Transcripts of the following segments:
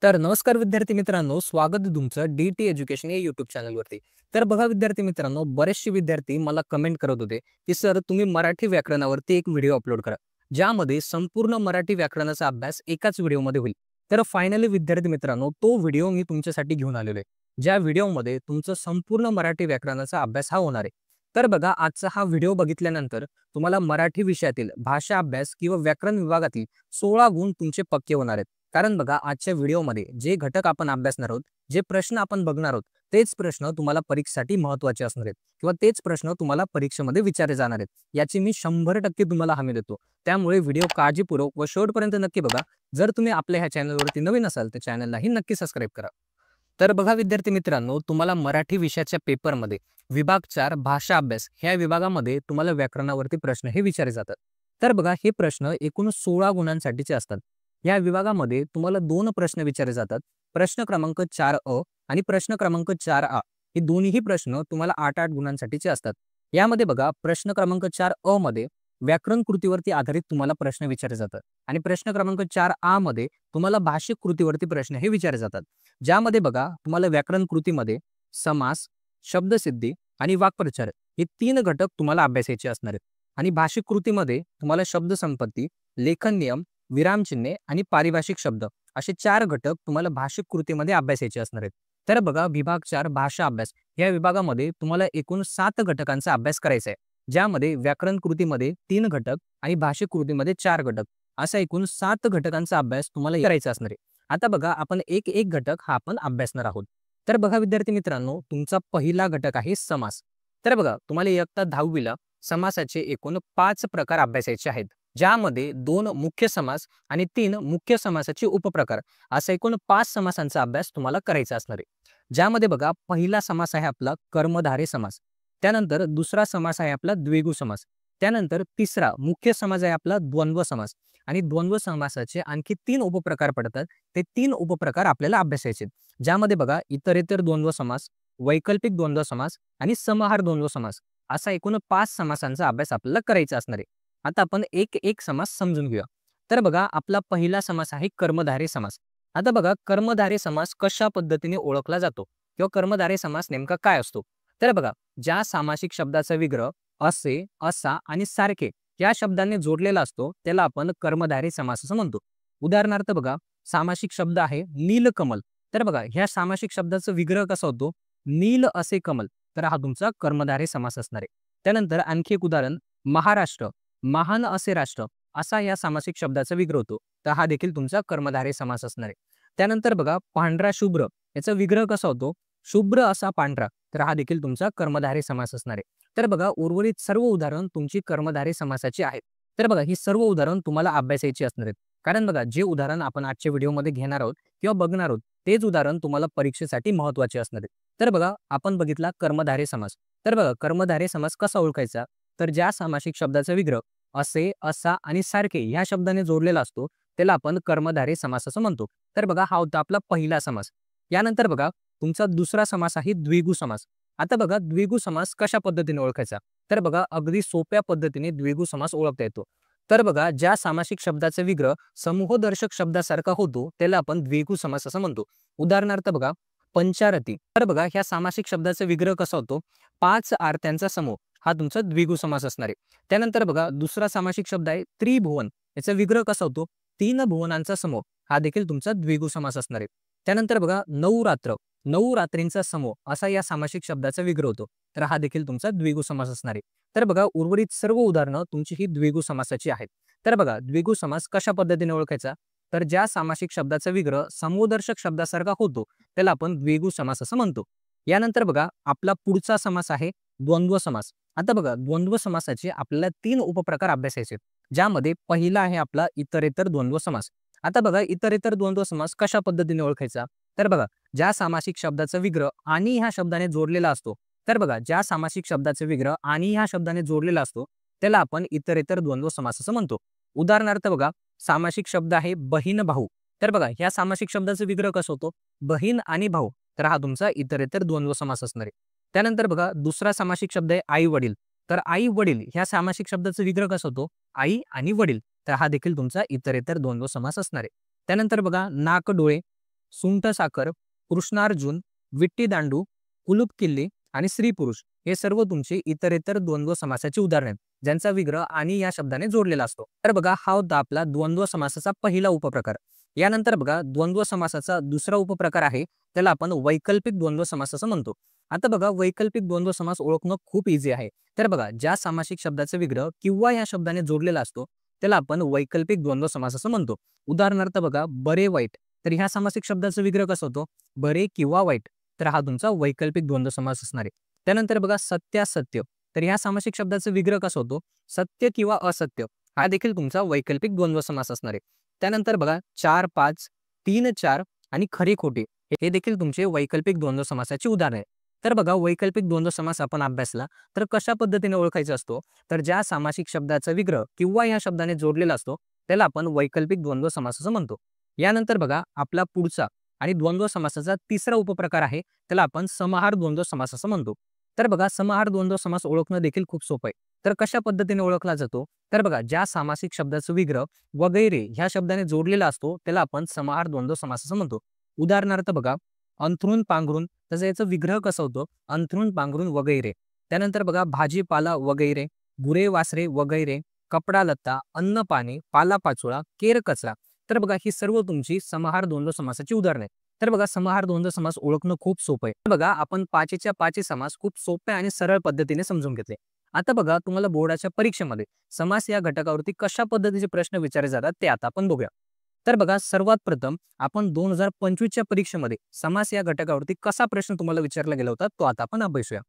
तर नमस्कार विद्यार्थी मित्रांनो, स्वागत आहे तुमचं डी-टी एज्युकेशन या यूट्यूब चॅनलवरती. तर बघा विद्यार्थी मित्रांनो, बरेचसे विद्यार्थी मला कमेंट करत होते, की "सर तुम्ही मराठी व्याकरणावरती एक व्हिडिओ अपलोड करा, ज्यामध्ये संपूर्ण मराठी व्याकरणाचा अभ्यास एकाच व्हिडिओमध्ये होईल." तर फायनली विद्यार्थी मित्रांनो, तो व्हिडिओ मी तुमच्यासाठी घेऊन आलेलो आहे. ज्या व्हिडिओमध्ये तुमचं संपूर्ण मराठी व्याकरणाचा अभ्यास हा होणार आहे. तर बघा आजचा हा व्हिडिओ बघितल्यानंतर तुम्हाला मराठी विषयातील भाषा अभ्यास किंवा व्याकरण विभागातील 16 गुण तुमचे पक्के होणार आहेत. कारण बघा आजच्या व्हिडिओमध्ये जे घटक आपण अभ्यासणार आहोत, जे प्रश्न आपण बघणार आहोत, तेच प्रश्न तुम्हाला परीक्षेसाठी महत्त्वाचे असणार आहेत किंवा तेच प्रश्न तुम्हाला परीक्षेमध्ये विचारले जाणार आहेत. याची मी 100% तुम्हाला हमी देतो. त्यामुळे व्हिडिओ काळजीपूर्वक व शेवटपर्यंत नक्की बघा. जर तुम्ही आपल्या ह्या चॅनलवरती नवीन असाल तर चॅनललाही नक्की सबस्क्राईब करा. तर बघा विद्यार्थी मित्रांनो, तुम्हाला मराठी विषयाच्या पेपरमध्ये विभाग 4 भाषा अभ्यास ह्या विभागामध्ये तुम्हाला व्याकरणावरती प्रश्न हे विचारले जातात. तर बघा हे प्रश्न एकूण 16 गुणांसाठीचे असतात. या विभागामध्ये तुम्हाला 2 प्रश्न विचारले जातात. प्रश्न क्रमांक 4 आणि प्रश्न क्रमांक 4 हे दोन्हीही प्रश्न तुम्हाला 8-8 गुणांसाठीचे असतात. यामध्ये बघा प्रश्न क्रमांक 4 मध्ये व्याकरण कृतीवरती आधारित तुम्हाला प्रश्न विचारले जातात आणि प्रश्न क्रमांक 4 मध्ये तुम्हाला भाषिक कृतीवरती प्रश्न हे विचारले जातात. ज्यामध्ये बघा तुम्हाला व्याकरण कृतीमध्ये समास, शब्दसिद्धी आणि वाक्प्रचार हे 3 घटक तुम्हाला अभ्यासायचे असणार आहेत आणि भाषिक कृतीमध्ये तुम्हाला शब्दसंपत्ती, लेखन नियम, विरामचिन्हे आणि पारिभाषिक शब्द असे 4 घटक तुम्हाला भाषिक कृतीमध्ये अभ्यासायचे असणार आहेत. तर बघा विभाग 4 भाषा अभ्यास या विभागामध्ये तुम्हाला एकूण 7 घटकांचा अभ्यास करायचा आहे. ज्यामध्ये व्याकरण कृतीमध्ये 3 घटक आणि भाषिक कृतीमध्ये 4 घटक असा एकूण 7 घटकांचा अभ्यास तुम्हाला करायचा असणार आहे. आता बघा आपण एक एक घटक हा आपण अभ्यासणार आहोत. तर बघा विद्यार्थी मित्रांनो, तुमचा पहिला घटक आहे समास. तर बघा तुम्हाला इयत्ता 10वी समासाचे एकूण 5 प्रकार अभ्यासायचे आहेत. ज्यामध्ये 2 मुख्य समास आणि 3 मुख्य समासाचे उपप्रकार असा एकूण 5 समासांचा अभ्यास तुम्हाला करायचा असणार आहे. ज्यामध्ये बघा पहिला समास आहे आपला कर्मधारय समास. त्यानंतर दुसरा समास आहे आपला द्विगु समास. त्यानंतर तिसरा मुख्य समास आहे आपला द्वंद्व समास आणि द्वंद्व समासाचे आणखी 3 उपप्रकार पडतात. ते 3 उपप्रकार आपल्याला अभ्यासायचे. ज्यामध्ये बघा इतरेतर द्वंद्व समास, वैकल्पिक द्वंद्व समास आणि समाहार द्वंद्व समास असा एकूण 5 समासांचा अभ्यास आपल्याला करायचा असणार आहे. आता आपण एक एक समास समजून घेऊया. तर बघा आपला पहिला समास आहे कर्मधारय समास. आता बघा कर्मधारय समास कशा पद्धतीने ओळखला जातो किंवा कर्मधारय समास नेमका काय असतो. तर बघा ज्या सामासिक शब्दाचा विग्रह असे, असा आणि सारखे या शब्दांनी जोडलेला असतो त्याला आपण कर्मधारय समास असं म्हणतो. उदाहरणार्थ बघा सामासिक शब्द आहे नीलकमल. तर बघा ह्या सामासिक शब्दाचा विग्रह कसा होतो, नील असे कमल. तर हा तुमचा कर्मधारय समास असणार आहे. त्यानंतर आणखी एक उदाहरण महाराष्ट्र, महान असे राष्ट्र असा या सामासिक शब्दाचा विग्रह होतो. तर हा देखील तुमचा कर्मधारय समास असणार आहे. त्यानंतर बघा पांढरा शुभ्र याचा विग्रह कसा होतो, शुभ्र असा पांढरा. तर हा देखील तुमचा कर्मधारय समास असणार आहे. तर बघा उर्वरित सर्व उदाहरण तुमची कर्मधारय समासाची आहेत. तर बघा ही सर्व उदाहरण तुम्हाला अभ्यासायची असणार आहेत. कारण बघा जे उदाहरण आपण आजच्या व्हिडिओमध्ये घेणार आहोत किंवा बघणार आहोत तेच उदाहरण तुम्हाला परीक्षेसाठी महत्त्वाचे असणार आहेत. तर बघा आपण बघितला कर्मधारय समास. तर बघा कर्मधारय समास कसा ओळखायचा, तर ज्या सामासिक शब्दाचा विग्रह असे, असा आणि सारखे ह्या शब्दाने जोडलेला असतो त्याला आपण कर्मधारय समास असं म्हणतो. तर बघा हा होता आपला पहिला समास. यानंतर बघा तुमचा दुसरा समास आहे द्विगु समास. आता बघा द्विगु समास कशा पद्धतीने ओळखायचा, तर बघा अगदी सोप्या पद्धतीने द्विगु समास ओळखता येतो. तर बघा ज्या सामासिक शब्दाचा विग्रह समूहदर्शक शब्दासारखा होतो त्याला आपण द्विगु समास असं म्हणतो. उदाहरणार्थ बघा पंचारती. तर बघा ह्या सामासिक शब्दाचा विग्रह कसा होतो, 5 आरत्यांचा समूह हा तुमचा द्विगु समास असणार आहे. त्यानंतर बघा दुसरा सामासिक शब्द आहे त्रिभुवन. याचा विग्रह कसा होतो, 3 भुवनांचा समूह हा देखील तुमचा द्विगु समास असणार आहे. त्यानंतर बघा 9 रात्र, 9 रात्रींचा समूह असा या सामासिक शब्दाचा विग्रह होतो. तर हा देखील तुमचा द्विगु समास असणार आहे. तर बघा उर्वरित सर्व उदाहरणं तुमची ही द्विगु समासाची आहेत. तर बघा द्विगु समास कशा पद्धतीने ओळखायचा, तर ज्या सामासिक शब्दाचा विग्रह समूहदर्शक शब्दासारखा होतो त्याला आपण द्विगु समास असं म्हणतो. यानंतर बघा आपला पुढचा समास आहे द्वंद्व समास. आता बघा द्वंद्व समासाचे आपल्याला 3 उपप्रकार अभ्यासायचे आहेत. ज्यामध्ये पहिला आहे आपला इतरेतर द्वंद्व समास. आता बघा इतरेतर द्वंद्व समास कशा पद्धतीने ओळखायचा, तर बघा ज्या सामासिक शब्दाचा विग्रह आणि ह्या शब्दाने जोडलेला असतो. तर बघा ज्या सामासिक शब्दाचा विग्रह आणि ह्या शब्दाने जोडलेला असतो त्याला आपण इतरेतर द्वंद्व समास असं म्हणतो. उदाहरणार्थ बघा सामासिक शब्द आहे बहीण भाऊ. तर बघा ह्या सामासिक शब्दाचा विग्रह कसा होतो, बहीण आणि भाऊ. तर हा तुमचा इतरेतर द्वंद्व समास असणार आहे. त्यानंतर बघा दुसरा सामासिक शब्द आहे आई वडील. तर आई वडील ह्या सामासिक शब्दाचा विग्रह कसा होतो, आई आणि वडील. तर हा देखील तुमचा इतरेतर द्वंद्व समास असणार आहे. त्यानंतर बघा नाक डोळे. सुंठ साखर, कृष्णार्जुन, विट्टी दांडू, कुलूप किल्ली आणि स्त्री पुरुष हे सर्व तुमचे इतरेतर द्वंद्व समासाची उदाहरणे आहेत, ज्यांचा विग्रह आणि या शब्दाने जोडलेला असतो. तर बघा हा होता आपला द्वंद्व समासाचा पहिला उपप्रकार. यानंतर बघा द्वंद्व समासाचा दुसरा उपप्रकार आहे, त्याला आपण वैकल्पिक द्वंद्व समास असं म्हणतो. आता बघा वैकल्पिक द्वंद्व समास ओळखणं खूप इझी आहे. तर बघा ज्या सामासिक शब्दाचा विग्रह किंवा या शब्दाने जोडलेला असतो त्याला आपण वैकल्पिक द्वंद्व समास असं म्हणतो. उदाहरणार्थ बघा बरे वाईट, तर ह्या सामासिक शब्दाचा विग्रह कसा होतो, बरे किंवा वाईट, तर हा तुमचा वैकल्पिक द्वंद्व समास असणार आहे. त्यानंतर बघा सत्यासत्य, तर ह्या सामासिक शब्दाचा विग्रह कसा होतो, सत्य किंवा असत्य, हा देखील तुमचा वैकल्पिक द्वंद्व समास असणार आहे. त्यानंतर बघा 4-5, 3-4 आणि खरे खोटे हे देखील तुमचे वैकल्पिक द्वंद्व समासाची उदाहरणे आहेत. तर बघा वैकल्पिक द्वंद्व समास आपण अभ्यासला तर कशा पद्धतीने ओळखायचा असतो, तर ज्या सामासिक शब्दाचा विग्रह किंवा या शब्दाने जोडलेला असतो त्याला आपण वैकल्पिक द्वंद्व समास असं म्हणतो. यानंतर बघा आपला पुढचा आणि द्वंद्व समासाचा तिसरा उपप्रकार आहे, त्याला आपण समाहार द्वंद्व समास असं म्हणतो. तर बघा समाहार द्वंद्व समास ओळखणं देखील खूप सोपं आहे. तर कशा पद्धतीने ओळखला जातो, तर बघा ज्या सामासिक शब्दाचा विग्रह वगैरे ह्या शब्दाने जोडलेला असतो त्याला आपण समाहार द्वंद्व समास असं म्हणतो. उदाहरणार्थ बघा अंथरूण पांघरून, तसं याचा विग्रह कसा होतो, अंथरूण पांघरून वगैरे. त्यानंतर बघा भाजीपाला वगैरे, गुरे वासरे वगैरे, कपडा लत्ता, अन्न पाणी, पाला पाचोळा, केर कचरा. तर बघा ही सर्व तुमची समाहार द्वंद्व समासाची उदाहरणे आहेत. तर बघा समाहार द्वंद्व समास ओळखणं खूप सोपं आहे. तर बघा आपण पाचीच्या पाची समास खूप सोप्या आणि सरळ पद्धतीने समजून घेतले. आता बघा तुम्हाला बोर्डाच्या परीक्षेमध्ये समास या घटकावरती कशा पद्धतीचे प्रश्न विचारले जातात ते आता आपण बघूया. तर बघा सर्वात प्रथम आपण 2025च्या परीक्षेमध्ये समास या घटकावरती कसा प्रश्न तुम्हाला विचारला गेला होता तो आता आपण अभ्यासूया.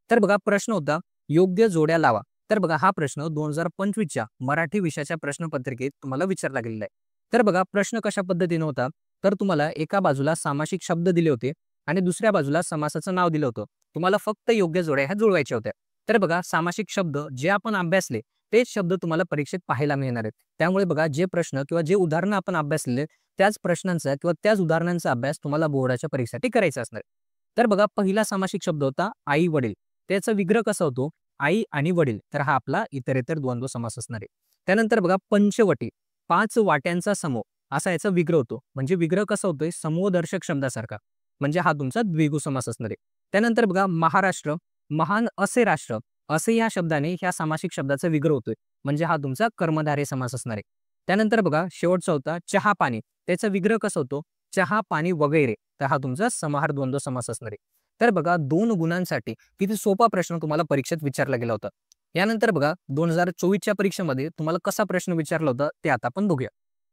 तर बघा प्रश्न होता योग्य जोड्या लावा. तर बघा हा प्रश्न 2025च्या मराठी विषयाच्या प्रश्नपत्रिकेत तुम्हाला विचारला गेलेला आहे. तर बघा प्रश्न कशा पद्धतीने होता, तर तुम्हाला एका बाजूला सामासिक शब्द दिले होते आणि दुसऱ्या बाजूला समासाचं नाव दिलं होतं. तुम्हाला फक्त योग्य जोड्या ह्या जुळवायच्या होत्या. तर बघा सामासिक शब्द जे आपण अभ्यासले तेच शब्द तुम्हाला परीक्षेत पाहायला मिळणार आहेत. त्यामुळे बघा जे प्रश्न किंवा जे उदाहरणं आपण अभ्यासलेले त्याच प्रश्नांचा किंवा त्याच उदाहरणांचा अभ्यास तुम्हाला बोर्डाच्या परीक्षेसाठी करायचा असणार आहे. तर बघा पहिला सामासिक शब्द होता आई वडील, त्याचा विग्रह कसा होतो, आई आणि वडील, तर हा आपला इतरेतर द्वंद्व समास असणार आहे. त्यानंतर बघा पंचवटी, 5 वाट्यांचा समूह, असा याचा विग्रह होतो. म्हणजे विग्रह कसा होतोय, समूहदर्शक शब्दासारखा, म्हणजे हा तुमचा द्विगु समास असणार आहे. त्यानंतर बघा महाराष्ट्र, महान असे राष्ट्र, असे या शब्दाने ह्या सामासिक शब्दाचा विग्रह होतोय. म्हणजे हा तुमचा कर्मधारय समास असणार आहे. त्यानंतर बघा शेवटचा होता चहा पाणी, त्याचा विग्रह कसा होतो, चहा पाणी वगैरे, तर हा तुमचा समाहार द्वंद्व समास असणार आहे. तर बघा 2 गुणांसाठी किती सोपा प्रश्न तुम्हाला परीक्षेत विचारला गेला होता. यानंतर बघा 2024च्या परीक्षेमध्ये तुम्हाला कसा प्रश्न विचारला होता ते आता आपण बघूया.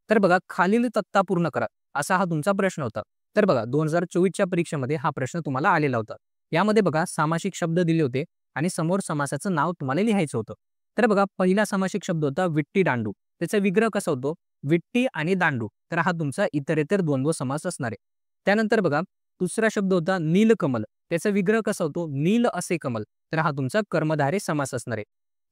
तर बघा खालील तक्ता पूर्ण करा, असा हा तुमचा प्रश्न होता. तर बघा 2024च्या परीक्षेमध्ये हा प्रश्न तुम्हाला आलेला होता. यामध्ये बघा सामासिक शब्द दिले होते आणि समोर समासाचं नाव तुम्हाला लिहायचं होतं. तर बघा पहिला सामासिक शब्द होता विट्टी दांडू, त्याचा विग्रह कसा होतो, विट्टी आणि दांडू, तर हा तुमचा इतरेतर द्वंद्व समास असणार आहे. त्यानंतर बघा दुसरा शब्द होता नीलकमल, त्याचा विग्रह कसा होतो, नील असे कमल, तर हा तुमचा कर्मधारय समास असणार आहे.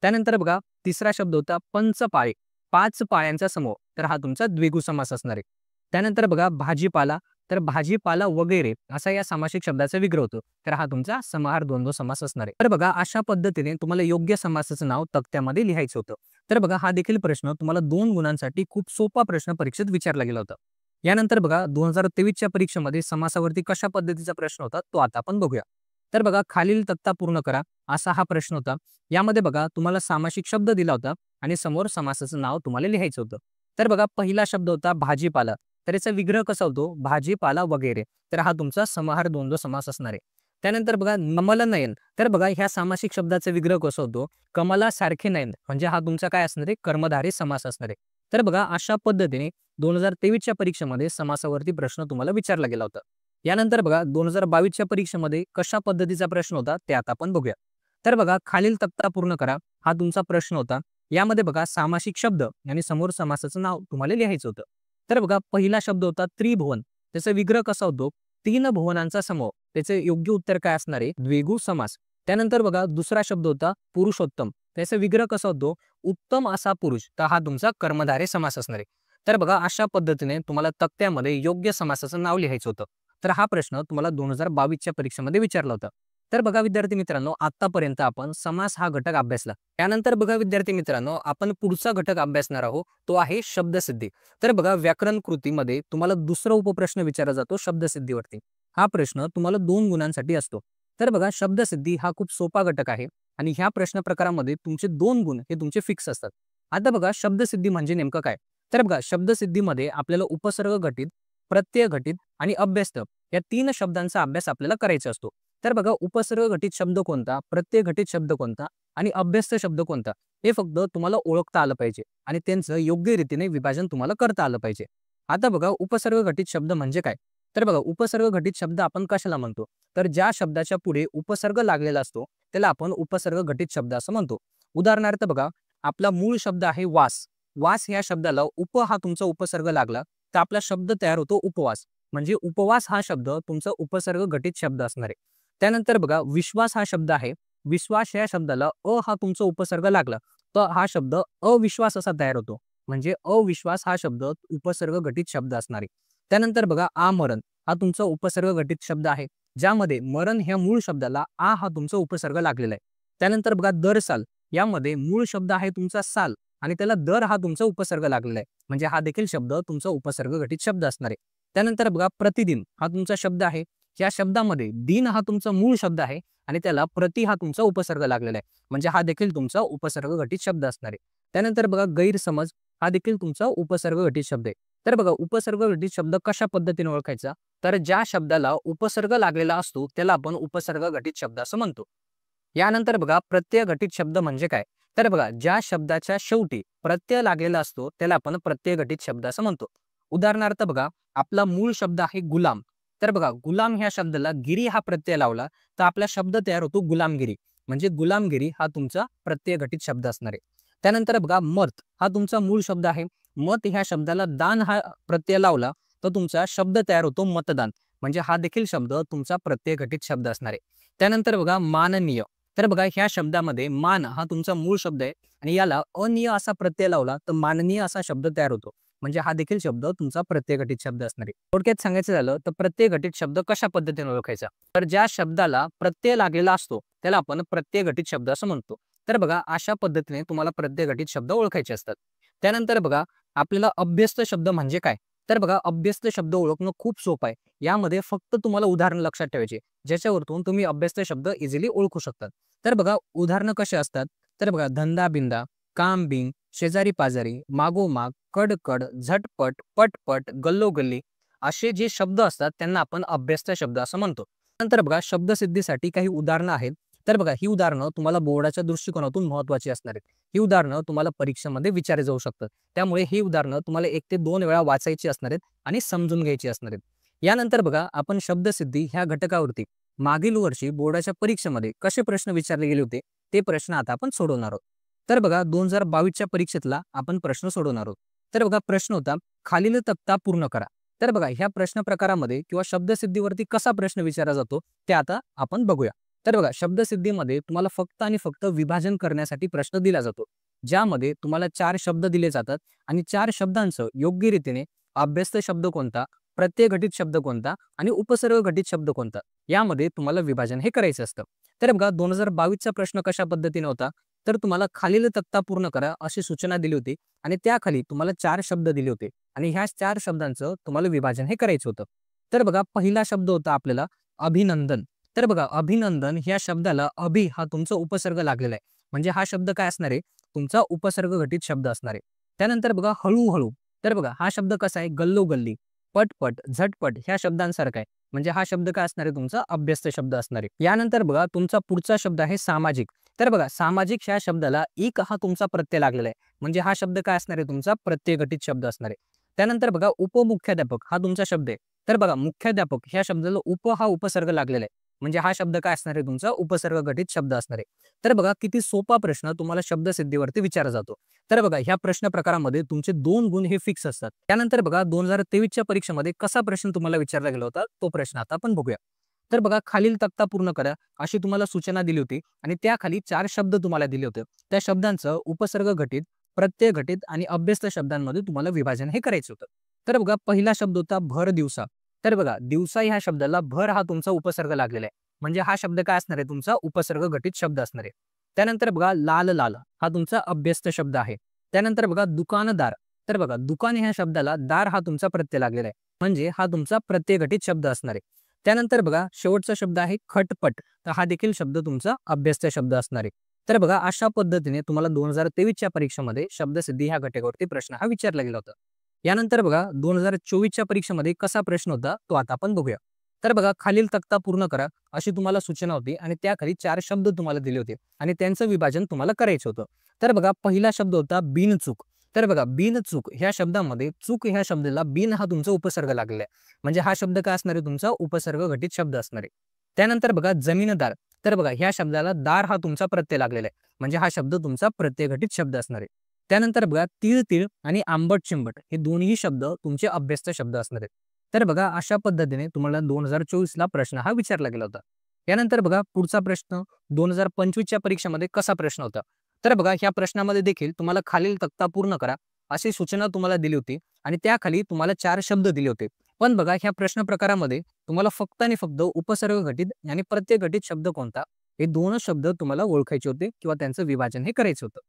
त्यानंतर बघा तिसरा शब्द होता पंचपाळे, 5 पाळ्यांचा समूह, तर हा तुमचा द्विगु समास असणार आहे. त्यानंतर बघा भाजीपाला, तर भाजीपाला वगैरे असा या सामासिक शब्दाचा विग्रह होतो, तर हा तुमचा समाहार द्वंद्व समास असणार आहे. तर बघा अशा पद्धतीने तुम्हाला योग्य समासाचं नाव तक्त्यामध्ये लिहायचं होतं. तर बघा हा देखील प्रश्न तुम्हाला 2 गुणांसाठी खूप सोपा प्रश्न परीक्षेत विचारला गेला होता. यानंतर बघा 2023च्या परीक्षेमध्ये समासावरती कशा पद्धतीचा प्रश्न होता तो आता आपण बघूया. तर बघा खालील तक्ता पूर्ण करा, असा हा प्रश्न होता. यामध्ये बघा तुम्हाला सामासिक शब्द दिला होता आणि समोर समासाचं नाव तुम्हाला लिहायचं होतं. तर बघा पहिला शब्द होता भाजीपाला, तर याचा विग्रह कसा होतो, भाजीपाला वगैरे, तर हा तुमचा समाहार द्वंद्व समास असणार आहे. त्यानंतर बघा कमलनयन, तर बघा ह्या सामासिक शब्दाचा विग्रह कसा होतो, कमलासारखे नयन, म्हणजे हा तुमचा काय असणार आहे, कर्मधारय समास असणार आहे. तर बघा अशा पद्धतीने 2023च्या परीक्षेमध्ये समासावरती प्रश्न तुम्हाला विचारला गेला होता. यानंतर बघा 2022च्या परीक्षेमध्ये कशा पद्धतीचा प्रश्न होता ते आता आपण बघूया. तर बघा खालील तक्ता पूर्ण करा, हा तुमचा प्रश्न होता. यामध्ये बघा सामासिक शब्द आणि समोर समासाचं नाव तुम्हाला लिहायचं होतं. तर बघा पहिला शब्द होता त्रिभुवन, त्याचा विग्रह कसा होतो, 3 भुवनांचा समूह, त्याचे योग्य उत्तर काय असणार आहे, द्विगु समास. त्यानंतर बघा दुसरा शब्द होता पुरुषोत्तम, त्याचा विग्रह कसा होतो, उत्तम असा पुरुष, तर हा तुमचा कर्मधारय समास असणार आहे. तर बघा अशा पद्धतीने तुम्हाला तक्त्यामध्ये योग्य समासाचं नाव लिहायचं होतं. तर हा प्रश्न तुम्हाला 2022च्या परीक्षेमध्ये विचारला होता. तर बघा विद्यार्थी मित्रांनो, आतापर्यंत आपण समास हा घटक अभ्यासला. त्यानंतर बघा विद्यार्थी मित्रांनो, आपण पुढचा घटक अभ्यासणार आहोत, तो आहे शब्दसिद्धी. तर बघा व्याकरण कृतीमध्ये तुम्हाला दुसरा उपप्रश्न विचारला जातो शब्दसिद्धीवरती. हा प्रश्न तुम्हाला 2 गुणांसाठी असतो. तर बघा शब्दसिद्धी हा खूप सोपा घटक आहे आणि ह्या प्रश्न प्रकारामध्ये तुमचे 2 गुण हे तुमचे फिक्स असतात. आता बघा शब्दसिद्धी म्हणजे नेमकं काय? तर बघा शब्दसिद्धीमध्ये आपल्याला उपसर्ग घटित, प्रत्यय घटित आणि अभ्यस्त या 3 शब्दांचा अभ्यास आपल्याला करायचा असतो. तर बघा उपसर्ग घटित शब्द कोणता, प्रत्यय घटित शब्द कोणता आणि अभ्यस्त शब्द कोणता, हे फक्त तुम्हाला ओळखता आलं पाहिजे आणि त्यांचं योग्य रीतीने विभाजन तुम्हाला करता आलं पाहिजे. आता बघा उपसर्ग घटित शब्द म्हणजे काय? तर बघा उपसर्ग घटित शब्द आपण कशाला म्हणतो? तर ज्या शब्दाच्या पुढे उपसर्ग लागलेला असतो त्याला आपण उपसर्ग घटित शब्द असं म्हणतो. उदाहरणार्थ बघा, आपला मूळ शब्द आहे वास. वास या शब्दाला उप हा तुमचा उपसर्ग लागला तर आपला शब्द तयार होतो उपवास. म्हणजे उपवास हा शब्द तुमचा उपसर्ग घटित शब्द असणार आहे. त्यानंतर बघा विश्वास हा शब्द आहे. विश्वास या शब्दाला हा तुमचा उपसर्ग लागला तर हा शब्द अविश्वास असा तयार होतो. म्हणजे अविश्वास हा शब्द उपसर्ग घटित शब्द असणार आहे. त्यानंतर बघा आमरण हा तुमचा उपसर्ग घटित शब्द आहे, ज्यामध्ये मरण ह्या मूळ शब्दाला हा तुमचा उपसर्ग लागलेला आहे. त्यानंतर बघा दर साल, यामध्ये मूळ शब्द आहे तुमचा साल आणि त्याला दर हा तुमचा उपसर्ग लागलेला आहे. म्हणजे हा देखील शब्द तुमचा उपसर्ग घटित शब्द असणार आहे. त्यानंतर बघा प्रतिदिन हा तुमचा शब्द आहे. या शब्दामध्ये दिन हा तुमचा मूळ शब्द आहे आणि त्याला प्रति हा तुमचा उपसर्ग लागलेला आहे. म्हणजे हा देखील तुमचा उपसर्ग घटित शब्द असणार आहे. त्यानंतर बघा गैरसमज हा देखील तुमचा उपसर्ग घटित शब्द आहे. तर बघा उपसर्ग घटित शब्द कशा पद्धतीने ओळखायचा? तर ज्या शब्दाला उपसर्ग लागलेला असतो त्याला आपण उपसर्ग घटित शब्द असं म्हणतो. यानंतर बघा प्रत्यय घटित शब्द म्हणजे काय? तर बघा ज्या शब्दाच्या शेवटी प्रत्यय लागलेला असतो त्याला आपण प्रत्यय घटित शब्द असं म्हणतो. उदाहरणार्थ बघा, आपला मूळ शब्द आहे गुलाम. तर बघा गुलाम ह्या शब्दाला गिरी हा प्रत्यय लावला तर आपला शब्द तयार होतो गुलामगिरी. म्हणजे गुलामगिरी हा तुमचा प्रत्यय घटित शब्द असणार आहे. त्यानंतर बघा मत हा तुमचा मूळ शब्द आहे. मत ह्या शब्दाला दान हा प्रत्यय लावला तर तुमचा शब्द तयार होतो मतदान. म्हणजे हा देखील शब्द तुमचा प्रत्यय घटित शब्द असणार आहे. त्यानंतर बघा माननीय. तर बघा ह्या शब्दामध्ये मान हा तुमचा मूळ शब्द आहे आणि याला अनिय असा प्रत्यय लावला तर माननीय असा शब्द तयार होतो. म्हणजे हा देखील शब्द तुमचा प्रत्यय घटित शब्द असणार आहे. थोडक्यात सांगायचं झालं तर प्रत्यय घटित शब्द कशा पद्धतीने ओळखायचा? तर ज्या शब्दाला प्रत्यय लागलेला असतो त्याला आपण प्रत्यय घटित शब्द असं म्हणतो. तर बघा अशा पद्धतीने तुम्हाला प्रत्यय घटित शब्द ओळखायचे असतात. त्यानंतर बघा आपल्याला अभ्यस्त शब्द म्हणजे काय? तर बघा अभ्यस्त शब्द ओळखणं खूप सोपं आहे. यामध्ये फक्त तुम्हाला उदाहरण लक्षात ठेवायचे ज्याच्यावरतून तुम्ही अभ्यस्त शब्द इझिली ओळखू शकतात. तर बघा उदाहरणं कसे असतात? तर बघा धंदा बिंदा, काम बिंग, शेजारी पाजारी, मागोमाग, कडकड, झटपट, पटपट, गल्लोगल्ली असे जे शब्द असतात त्यांना आपण अभ्यस्त शब्द असं म्हणतो. नंतर बघा शब्दसिद्धीसाठी काही उदाहरणं आहेत. तर बघा ही उदाहरणं तुम्हाला बोर्डाच्या दृष्टिकोनातून महत्त्वाची असणार आहेत. ही उदाहरणं तुम्हाला परीक्षेमध्ये विचारले जाऊ शकतात. त्यामुळे ही उदाहरणं तुम्हाला 1 ते 2 वेळा वाचायची असणार आहेत आणि समजून घ्यायची असणार आहेत. यानंतर बघा आपण शब्दसिद्धी ह्या घटकावरती मागील वर्षी बोर्डाच्या परीक्षेमध्ये कसे प्रश्न विचारले गेले होते ते प्रश्न आता आपण सोडवणार आहोत. तर बघा 2022च्या परीक्षेतला आपण प्रश्न सोडवणार आहोत. तर बघा प्रश्न होता, खालील तक्ता पूर्ण करा. तर बघा ह्या प्रश्न प्रकारामध्ये किंवा शब्दसिद्धीवरती कसा प्रश्न विचारला जातो ते आता आपण बघूया. तर बघा शब्दसिद्धीमध्ये तुम्हाला फक्त आणि फक्त विभाजन करण्यासाठी प्रश्न दिला जातो, ज्यामध्ये तुम्हाला 4 शब्द दिले जातात आणि 4 शब्दांचं योग्य रीतीने अभ्यस्त शब्द कोणता, प्रत्यय घटित शब्द कोणता आणि उपसर्ग घटित शब्द कोणता, यामध्ये तुम्हाला विभाजन हे करायचं असतं. तर बघा 2022चा प्रश्न कशा पद्धतीने होता? तर तुम्हाला खालील तक्ता पूर्ण करा अशी सूचना दिली होती आणि त्याखाली तुम्हाला 4 शब्द दिले होते आणि ह्या 4 शब्दांचं तुम्हाला विभाजन हे करायचं होतं. तर बघा पहिला शब्द होता आपल्याला अभिनंदन. तर बघा अभिनंदन ह्या शब्दाला अभि हा तुमचा उपसर्ग लागलेला आहे. म्हणजे हा शब्द काय असणार आहे? तुमचा उपसर्ग घटित शब्द असणार आहे. त्यानंतर बघा हळूहळू. तर बघा हा शब्द कसा आहे? गल्लोगल्ली, पटपट, झटपट ह्या शब्दांसारखा आहे. म्हणजे हा शब्द काय असणार आहे? तुमचा अभ्यस्त शब्द असणार आहे. यानंतर बघा तुमचा पुढचा शब्द आहे सामाजिक. तर बघा सामाजिक ह्या शब्दाला इक हा तुमचा प्रत्यय लागलेला आहे. म्हणजे हा शब्द काय असणार आहे? तुमचा प्रत्यय घटित शब्द असणार आहे. त्यानंतर बघा उपमुख्याध्यापक हा तुमचा शब्द आहे. तर बघा मुख्याध्यापक ह्या शब्दाला उप हा उपसर्ग लागलेला आहे. म्हणजे हा शब्द काय असणार आहे? तुमचा उपसर्ग घटित शब्द असणार आहे. तर बघा किती सोपा प्रश्न तुम्हाला शब्दसिद्धीवरती विचारला जातो. तर बघा ह्या प्रश्न प्रकारामध्ये तुमचे 2 गुण हे फिक्स असतात. त्यानंतर बघा 2023च्या परीक्षेमध्ये कसा प्रश्न तुम्हाला विचारला गेला होता तो प्रश्न आता आपण बघूया. तर बघा खालील तक्ता पूर्ण करा अशी तुम्हाला सूचना दिली होती आणि त्याखाली 4 शब्द तुम्हाला दिले होते. त्या शब्दांचं उपसर्ग घटित, प्रत्यय घटित आणि अभ्यस्त शब्दांमध्ये तुम्हाला विभाजन हे करायचं होतं. तर बघा पहिला शब्द होता भर दिवसा. तर बघा दिवसा ह्या शब्दाला भर हा तुमचा उपसर्ग लागलेला आहे. म्हणजे हा शब्द काय असणार आहे, तुमचा उपसर्ग घटित शब्द असणार आहे. त्यानंतर बघा लाल लाल हा तुमचा अभ्यस्त शब्द आहे. त्यानंतर बघा दुकानदार, तर बघा दुकान ह्या शब्दाला दार हा तुमचा प्रत्यय लागलेला आहे, म्हणजे हा तुमचा प्रत्यय घटित शब्द असणार आहे. त्यानंतर बघा शेवटचा शब्द आहे खटपट, तर हा देखील शब्द तुमचा अभ्यस्त शब्द असणार आहे. तर बघा अशा पद्धतीने तुम्हाला 2023च्या परीक्षेमध्ये शब्दसिद्धी ह्या घटकावरती प्रश्न हा विचारला गेला होता. यानंतर बघा 2024च्या परीक्षेमध्ये कसा प्रश्न होता तो आता आपण बघूया. तर बघा खालील तक्ता पूर्ण करा अशी तुम्हाला सूचना होती आणि त्याखाली 4 शब्द तुम्हाला दिले होते आणि त्यांचं विभाजन तुम्हाला करायचं होतं. तर बघा पहिला शब्द होता बिनचूक. तर बघा बिनचूक ह्या शब्दामध्ये चूक ह्या शब्दाला बिन हा तुमचा उपसर्ग लागलेला आहे, म्हणजे हा शब्द काय असणार आहे, तुमचा उपसर्ग घटित शब्द असणार आहे. त्यानंतर बघा जमीनदार, तर बघा ह्या शब्दाला दार हा तुमचा प्रत्यय लागलेला आहे, म्हणजे हा शब्द तुमचा प्रत्यय घटित शब्द असणार आहे. त्यानंतर बघा तीळ तीळ आणि आंबट चिंबट हे दोन्ही शब्द तुमचे अभ्यस्त शब्द असणार आहेत. तर बघा अशा पद्धतीने तुम्हाला 2024ला प्रश्न हा विचारला गेला होता. यानंतर बघा पुढचा प्रश्न 2025च्या परीक्षेमध्ये कसा प्रश्न होता. तर बघा ह्या प्रश्नामध्ये देखील तुम्हाला खालील तक्ता पूर्ण करा अशी सूचना तुम्हाला दिली होती आणि त्याखाली तुम्हाला 4 शब्द दिले होते. पण बघा ह्या प्रश्न प्रकारामध्ये तुम्हाला फक्त आणि फक्त उपसर्ग घटित आणि प्रत्यय घटित शब्द कोणता हे 2 शब्द तुम्हाला ओळखायचे होते किंवा त्यांचं विभाजन हे करायचं होतं.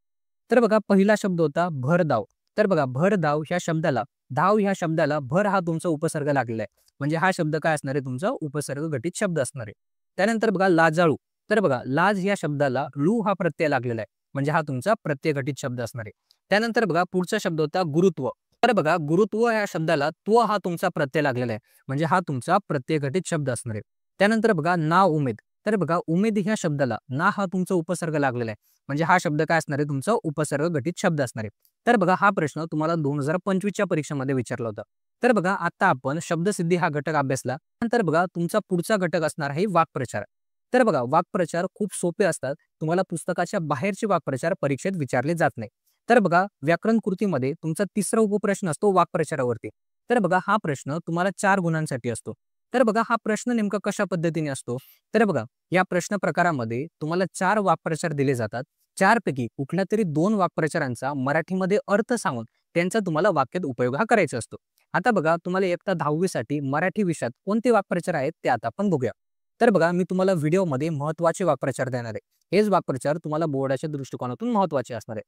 तर बघा पहिला शब्द होता भरधाव. तर बघा भरधाव ह्या शब्दाला धाव ह्या शब्दाला भर हा तुमचा उपसर्ग लागलेला आहे, म्हणजे हा शब्द काय असणार आहे, तुमचा उपसर्ग घटित शब्द असणार आहे. त्यानंतर बघा लाजाळू. तर बघा लाज ह्या शब्दाला लू हा प्रत्यय लागलेला आहे, म्हणजे हा तुमचा प्रत्यय घटित शब्द असणार आहे. त्यानंतर बघा पुढचा शब्द होता गुरुत्व. तर बघा गुरुत्व ह्या शब्दाला त्व हा तुमचा प्रत्यय लागलेला आहे, म्हणजे हा तुमचा प्रत्यय घटित शब्द असणार आहे. त्यानंतर बघा ना उमेद. तर बघा उमेद ह्या शब्दाला ना हा तुमचा उपसर्ग लागलेला आहे, म्हणजे हा शब्द काय असणार आहे, तुमचा उपसर्ग घटित शब्द असणार आहे. तर बघा हा प्रश्न तुम्हाला 2025च्या परीक्षेमध्ये विचारला होता. तर बघा आता आपण शब्दसिद्धी हा घटक अभ्यासला. नंतर बघा तुमचा पुढचा घटक असणार आहे वाक्प्रचार. तर बघा वाक्प्रचार खूप सोपे असतात, तुम्हाला पुस्तकाच्या बाहेरचे वाक्प्रचार परीक्षेत विचारले जात नाही. तर बघा व्याकरण कृतीमध्ये तुमचा तिसरा उपप्रश्न असतो वाक्प्रचारावरती. तर बघा हा प्रश्न तुम्हाला 4 गुणांसाठी असतो. तर बघा हा प्रश्न नेमका कशा पद्धतीने असतो. तर बघा या प्रश्न प्रकारामध्ये तुम्हाला 4 वाक्प्रचार दिले जातात. 4 पैकी कुठल्या तरी 2 वाक्प्रचारांचा मराठीमध्ये अर्थ सांगून त्यांचा तुम्हाला वाक्यात उपयोग हा करायचा असतो. आता बघा तुम्हाला इयत्ता 10वी साठी मराठी विषयात कोणते वाक्प्रचार आहेत ते आता आपण बघूया. तर बघा मी तुम्हाला व्हिडिओमध्ये महत्त्वाचे वाक्प्रचार देणार आहे. हेच वाक्प्रचार तुम्हाला बोर्डाच्या दृष्टिकोनातून महत्त्वाचे असणार आहे.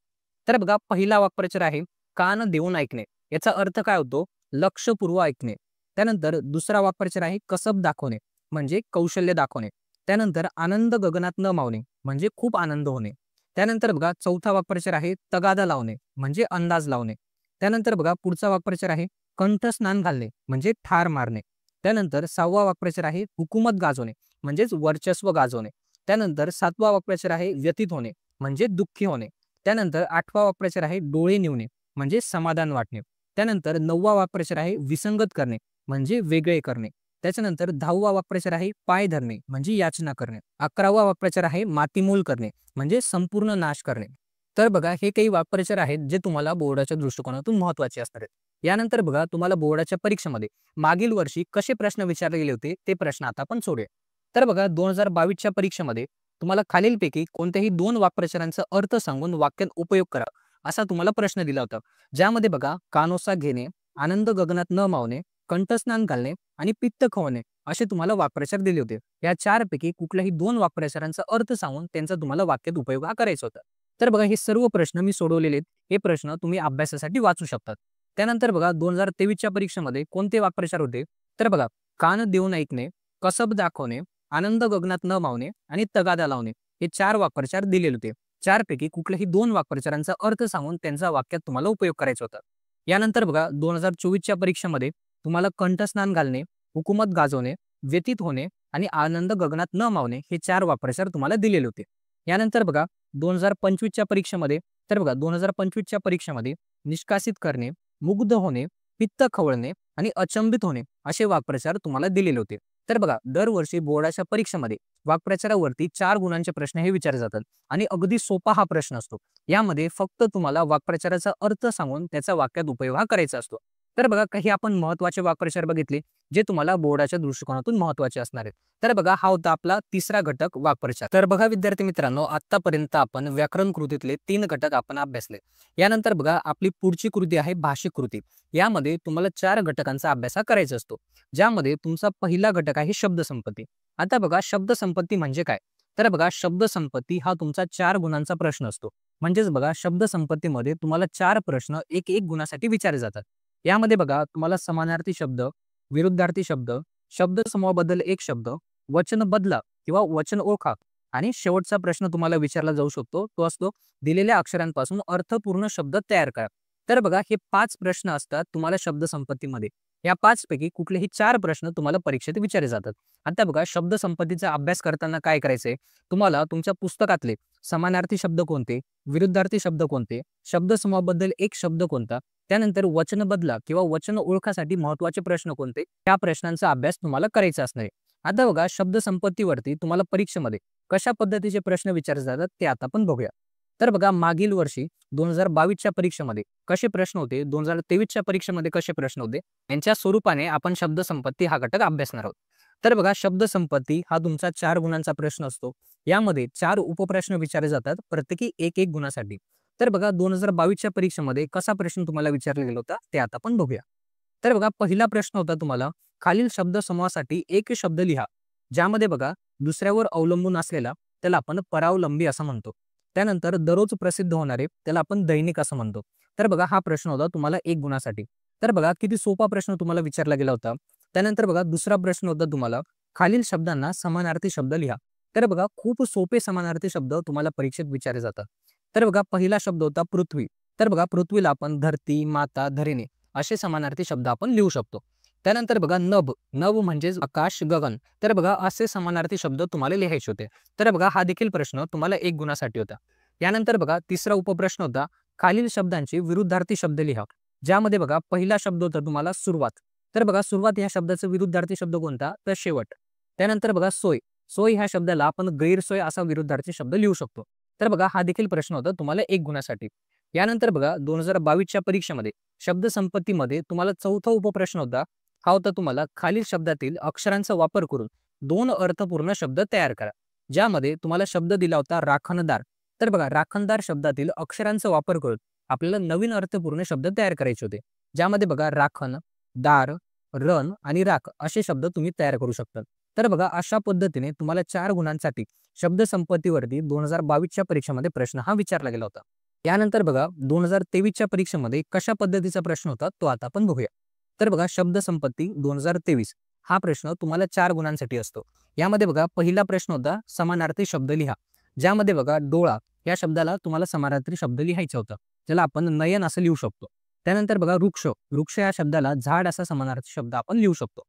तर बघा पहिला वाक्प्रचार आहे कान देऊन ऐकणे. याचा अर्थ काय होतो, लक्षपूर्वक ऐकणे. त्यानंतर दुसरा वाक्प्रचार आहे कसब दाखवणे, म्हणजे कौशल्य दाखवणे. त्यानंतर आनंद गगनात न मावणे, म्हणजे खूप आनंद होणे. त्यानंतर बघा चौथा वाक्प्रचार आहे तगादा लावणे, म्हणजे अंदाज लावणे. त्यानंतर बघा पुढचा वाक्प्रचार आहे कंठस्नान घालणे, म्हणजे ठार मारणे. त्यानंतर 6वा वाक्प्रचार आहे हुकूमत गाजवणे, म्हणजेच वर्चस्व गाजवणे. त्यानंतर 7वा वाक्प्रचार आहे व्यतीत होणे, म्हणजे दुःखी होणे. त्यानंतर 8वा वाक्प्रचार आहे डोळे निवणे, म्हणजे समाधान वाटणे. त्यानंतर 9वा वाक्प्रचार आहे विसंगत करणे, म्हणजे वेगळे करणे. त्याच्यानंतर 10वा वाक्प्रचार आहे पाय धरणे, म्हणजे याचना करणे. 11वा वाक्प्रचार आहे मातीमोल करणे, म्हणजे संपूर्ण नाश करणे. तर बघा हे काही वाक्प्रचार आहेत जे तुम्हाला बोर्डाच्या दृष्टिकोनातून महत्त्वाचे असणार आहेत. यानंतर बघा तुम्हाला बोर्डाच्या परीक्षेमध्ये मागील वर्षी कसे प्रश्न विचारले गेले होते ते प्रश्न आता आपण सोडूया. तर बघा 2022च्या परीक्षेमध्ये तुम्हाला खालीलपैकी कोणत्याही 2 वाक्प्रचारांचा अर्थ सांगून वाक्यात उपयोग करा असा तुम्हाला प्रश्न दिला होता. ज्यामध्ये बघा कानोसा घेणे, आनंद गगनात न मावणे, कंठस्नान घालणे आणि पित्त खवणे असे तुम्हाला वाक्प्रचार दिले होते. या 4 पैकी कुठल्याही 2 वाक्प्रचारांचा अर्थ सांगून त्यांचा तुम्हाला वाक्यात उपयोग हा करायचा होता. तर बघा हे सर्व प्रश्न मी सोडवलेले आहेत. हे प्रश्न तुम्ही अभ्यासासाठी वाचू शकतात. त्यानंतर बघा 2023च्या परीक्षेमध्ये कोणते वाक्प्रचार होते. तर बघा कान देऊन ऐकणे, कसब दाखवणे, आनंद गगनात न मावणे आणि तगादा लावणे हे 4 वाक्प्रचार दिलेले होते. 4 पैकी कुठल्याही 2 वाक्प्रचारांचा अर्थ सांगून त्यांचा वाक्यात तुम्हाला उपयोग करायचा होता. यानंतर बघा 2024च्या परीक्षेमध्ये तुम्हाला कंठस्नान घालणे, हुकूमत गाजवणे, व्यतीत होणे आणि आनंद गगनात न मावणे हे 4 वाक्प्रचार तुम्हाला दिलेले होते. यानंतर बघा 2025च्या परीक्षेमध्ये तर बघा 2025च्या परीक्षेमध्ये निष्कासित करणे, मुग्ध होणे, पित्त खवळणे आणि अचंबित होणे असे वाक्प्रचार तुम्हाला दिलेले होते. तर बघा दरवर्षी बोर्डाच्या परीक्षेमध्ये वाक्प्रचारावरती 4 गुणांचे प्रश्न हे विचारले जातात आणि अगदी सोपा हा प्रश्न असतो. यामध्ये फक्त तुम्हाला वाक्प्रचाराचा अर्थ सांगून त्याचा वाक्यात उपयोग हा करायचा असतो. तर बघा काही आपण महत्त्वाचे वाक्प्रचार बघितले जे तुम्हाला बोर्डाच्या दृष्टिकोनातून महत्त्वाचे असणार आहेत. तर बघा हा होता आपला तिसरा घटक वाक्प्रचार. तर बघा विद्यार्थी मित्रांनो आतापर्यंत आपण व्याकरण कृतीतले 3 घटक आपण अभ्यासले. यानंतर बघा आपली पुढची कृती आहे भाषिक कृती. यामध्ये तुम्हाला 4 घटकांचा अभ्यास हा करायचा असतो. ज्यामध्ये तुमचा पहिला घटक आहे शब्दसंपत्ती. आता बघा शब्द संपत्ती म्हणजे काय? तर बघा शब्द संपत्ती हा तुमचा 4 गुणांचा प्रश्न असतो. म्हणजेच बघा शब्द संपत्तीमध्ये तुम्हाला 4 प्रश्न एक एक गुणासाठी विचारले जातात. यामध्ये बघा तुम्हाला समानार्थी शब्द, विरुद्धार्थी शब्द, शब्द समूहाबद्दल एक शब्द, वचन बदला किंवा वचन ओळखा आणि शेवटचा प्रश्न तुम्हाला विचारला जाऊ शकतो. तो असतो दिलेल्या अक्षरांपासून अर्थपूर्ण शब्द तयार करा. तर बघा हे 5 प्रश्न असतात तुम्हाला शब्द संपत्तीमध्ये. या 5 पैकी कुठलेही 4 प्रश्न तुम्हाला परीक्षेत विचारले जातात. आता बघा शब्द संपत्तीचा अभ्यास करताना काय करायचंय? तुम्हाला तुमच्या पुस्तकातले समानार्थी शब्द कोणते, विरुद्धार्थी शब्द कोणते, शब्द समूहाबद्दल एक शब्द कोणता, त्यानंतर वचन बदला किंवा वचन ओळखासाठी महत्त्वाचे प्रश्न कोणते, त्या प्रश्नांचा अभ्यास तुम्हाला करायचा असणार आहे. आता बघा शब्द संपत्तीवरती तुम्हाला परीक्षेमध्ये कशा पद्धतीचे प्रश्न विचारले जातात ते आता आपण बघूया. तर बघा मागील वर्षी 2022च्या परीक्षेमध्ये कसे प्रश्न होते, 2023च्या परीक्षेमध्ये कसे प्रश्न होते, यांच्या स्वरूपाने आपण शब्द संपत्ती हा घटक अभ्यासणार आहोत. तर बघा शब्द संपत्ती हा तुमचा 4 गुणांचा प्रश्न असतो. यामध्ये 4 उपप्रश्न विचारले जातात प्रत्येकी एक एक गुणासाठी. तर बघा 2022च्या परीक्षेमध्ये कसा प्रश्न तुम्हाला विचारला गेला होता ते आता आपण बघूया. तर बघा पहिला प्रश्न होता तुम्हाला खालील शब्द समूहासाठी एक शब्द लिहा, ज्यामध्ये बघा दुसऱ्यावर अवलंबून असलेला त्याला आपण परावलंबी असं म्हणतो. त्यानंतर दररोज प्रसिद्ध होणारे त्याला आपण दैनिक असं म्हणतो. तर बघा हा प्रश्न होता तुम्हाला एक गुणासाठी. तर बघा किती सोपा प्रश्न तुम्हाला विचारला गेला होता. त्यानंतर बघा दुसरा प्रश्न होता तुम्हाला खालील शब्दांना समानार्थी शब्द लिहा. तर बघा खूप सोपे समानार्थी शब्द तुम्हाला परीक्षेत विचारले जातात. तर बघा पहिला शब्द होता पृथ्वी. तर बघा पृथ्वीला आपण धरती, माता, धरिणी असे समानार्थी शब्द आपण लिहू शकतो. त्यानंतर बघा नभ, नभ म्हणजेच आकाश, गगन. तर बघा असे समानार्थी शब्द तुम्हाला लिहायचे होते. तर बघा हा देखील प्रश्न तुम्हाला एक गुणासाठी होता. यानंतर बघा तिसरा उपप्रश्न होता खालील शब्दांचे विरुद्धार्थी शब्द लिहा, ज्यामध्ये बघा पहिला शब्द होता तुम्हाला सुरुवात. तर बघा सुरुवात ह्या शब्दाचा विरुद्धार्थी शब्द कोणता? तर शेवट. त्यानंतर बघा सोय, सोय ह्या शब्दाला आपण गैरसोय असा विरुद्धार्थी शब्द लिहू शकतो. तर बघा हा देखील प्रश्न होता तुम्हाला एक गुणासाठी. यानंतर बघा 2022च्या परीक्षेमध्ये शब्द संपत्तीमध्ये तुम्हाला चौथा उपप्रश्न होता. हा होता तुम्हाला खालील शब्दातील अक्षरांचा वापर करून 2 अर्थपूर्ण शब्द तयार करा, ज्यामध्ये तुम्हाला शब्द दिला होता राखणदार. तर बघा राखणदार शब्दातील अक्षरांचा वापर करून आपल्याला नवीन अर्थपूर्ण शब्द तयार करायचे होते, ज्यामध्ये बघा राखण, दार, रण आणि राख असे शब्द तुम्ही तयार करू शकता. तर बघा अशा पद्धतीने तुम्हाला 4 गुणांसाठी शब्द संपत्तीवरती 2022च्या परीक्षेमध्ये प्रश्न हा विचारला गेला होता. यानंतर बघा 2023च्या परीक्षेमध्ये कशा पद्धतीचा प्रश्न होता तो आता आपण बघूया. तर बघा शब्द संपत्ती 2023 हा प्रश्न तुम्हाला 4 गुणांसाठी असतो. यामध्ये बघा पहिला प्रश्न होता समानार्थी शब्द लिहा, ज्यामध्ये बघा डोळा या शब्दाला तुम्हाला समानार्थी शब्द लिहायचा होता, ज्याला आपण नयन असं लिहू शकतो. त्यानंतर बघा वृक्ष, वृक्ष या शब्दाला झाड असा समानार्थी शब्द आपण लिहू शकतो.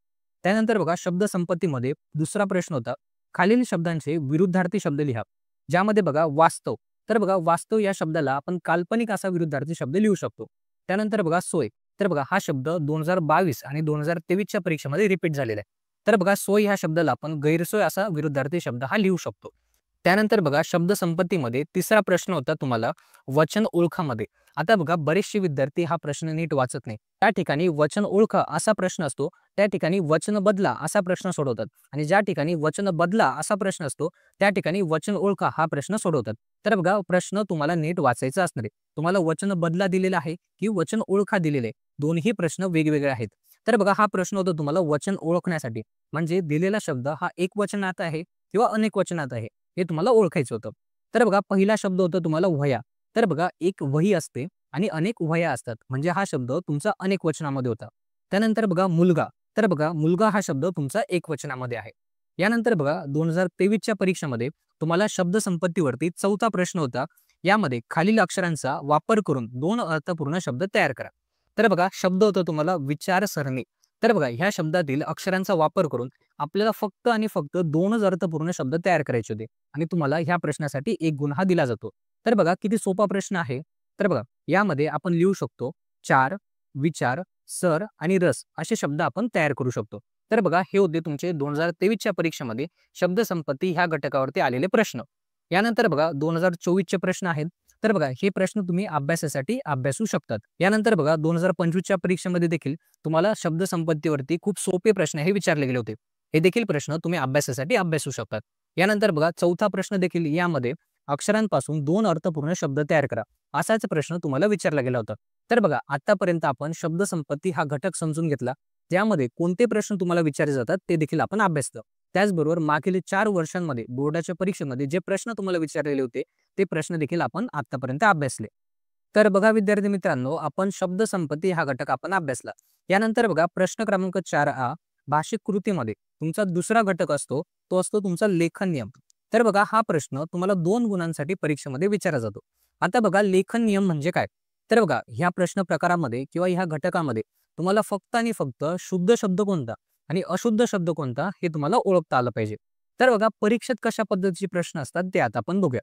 त्यानंतर बघा शब्द संपत्तीमध्ये दुसरा प्रश्न होता खालील शब्दांचे विरुद्धार्थी शब्द लिहा, ज्यामध्ये बघा वास्तव. तर बघा वास्तव या शब्दाला आपण काल्पनिक असा विरुद्धार्थी शब्द लिहू शकतो. त्यानंतर बघा सोय. तर बघा हा शब्द 2022 आणि 2023च्या परीक्षेमध्ये रिपीट झालेला आहे. तर बघा सोय ह्या शब्दाला आपण गैरसोय असा विरुद्धार्थी शब्द हा लिहू शकतो. त्यानंतर बघा शब्द संपत्तीमध्ये तिसरा प्रश्न होता तुम्हाला वचन ओळखामध्ये. आता बघा बरेचसे विद्यार्थी हा प्रश्न नीट वाचत नाही. त्या ठिकाणी वचन ओळखा असा प्रश्न असतो, त्या ठिकाणी वचन बदला असा प्रश्न सोडवतात आणि ज्या ठिकाणी वचन बदला असा प्रश्न असतो त्या ठिकाणी वचन ओळखा हा प्रश्न सोडवतात. तर बघा प्रश्न तुम्हाला नीट वाचायचा असणार आहे. तुम्हाला वचन बदला दिलेला आहे की वचन ओळखा दिलेले आहे, दोन्ही प्रश्न वेगवेगळे आहेत. तर बघा हा प्रश्न होता तुम्हाला वचन ओळखण्यासाठी, म्हणजे दिलेला शब्द हा एक वचनात आहे किंवा अनेक वचनात आहे हे तुम्हाला ओळखायचं होतं. तर बघा पहिला शब्द होता तुम्हाला वह्या. तर बघा एक वही असते आणि अनेक वह्या असतात, म्हणजे हा शब्द तुमचा अनेक वचनामध्ये होता. त्यानंतर बघा मुलगा. तर बघा मुलगा हा शब्द तुमचा एक वचनामध्ये आहे. यानंतर बघा 2023च्या परीक्षेमध्ये तुम्हाला शब्द संपत्तीवरती चौथा प्रश्न होता. यामध्ये खालील अक्षरांचा वापर करून 2 अर्थपूर्ण शब्द तयार करा. तर बघा शब्द होता तुम्हाला विचारसरणी. तर बघा ह्या शब्दातील अक्षरांचा वापर करून आपल्याला फक्त आणि फक्त 2च अर्थपूर्ण शब्द तयार करायचे होते आणि तुम्हाला ह्या प्रश्नासाठी 1 गुण हा दिला जातो. तर बघा किती सोपा प्रश्न आहे. तर बघा यामध्ये आपण लिहू शकतो चार, विचार, सर आणि रस असे शब्द आपण तयार करू शकतो. तर बघा हे होते तुमचे 2023च्या परीक्षेमध्ये शब्द संपत्ती ह्या घटकावरती आलेले प्रश्न. यानंतर बघा 2024चे प्रश्न आहेत. तर बघा हे प्रश्न तुम्ही अभ्यासासाठी अभ्यासू शकतात. यानंतर बघा 2025च्या परीक्षेमध्ये देखील तुम्हाला शब्द संपत्तीवरती खूप सोपे प्रश्न हे विचारले गेले होते. हे देखील प्रश्न तुम्ही अभ्यासासाठी अभ्यासू शकतात. यानंतर बघा चौथा प्रश्न देखील यामध्ये अक्षरांपासून 2 अर्थपूर्ण शब्द तयार करा असाच प्रश्न तुम्हाला विचारला गेला होता. तर बघा आतापर्यंत आपण शब्द संपत्ती हा घटक समजून घेतला, त्यामध्ये कोणते प्रश्न तुम्हाला विचारले जातात ते देखील आपण अभ्यासलं. त्याचबरोबर मागील 4 वर्षांमध्ये बोर्डाच्या परीक्षेमध्ये जे प्रश्न तुम्हाला विचारलेले होते ते प्रश्न देखील आपण आतापर्यंत अभ्यासले. तर बघा विद्यार्थी मित्रांनो, आपण शब्द संपत्ती हा घटक आपण अभ्यासला. यानंतर बघा प्रश्न क्रमांक 4 भाषिक कृतीमध्ये तुमचा दुसरा घटक असतो, तो असतो तुमचा लेखन नियम. तर बघा हा प्रश्न तुम्हाला 2 गुणांसाठी परीक्षेमध्ये विचारला जातो. आता बघा लेखन नियम म्हणजे काय? तर बघा ह्या प्रश्न प्रकारामध्ये किंवा ह्या घटकामध्ये तुम्हाला फक्त आणि फक्त शुद्ध शब्द कोणता आणि अशुद्ध शब्द कोणता हे तुम्हाला ओळखता आलं पाहिजे. तर बघा परीक्षेत कशा पद्धतीचे प्रश्न असतात ते आता आपण बघूया.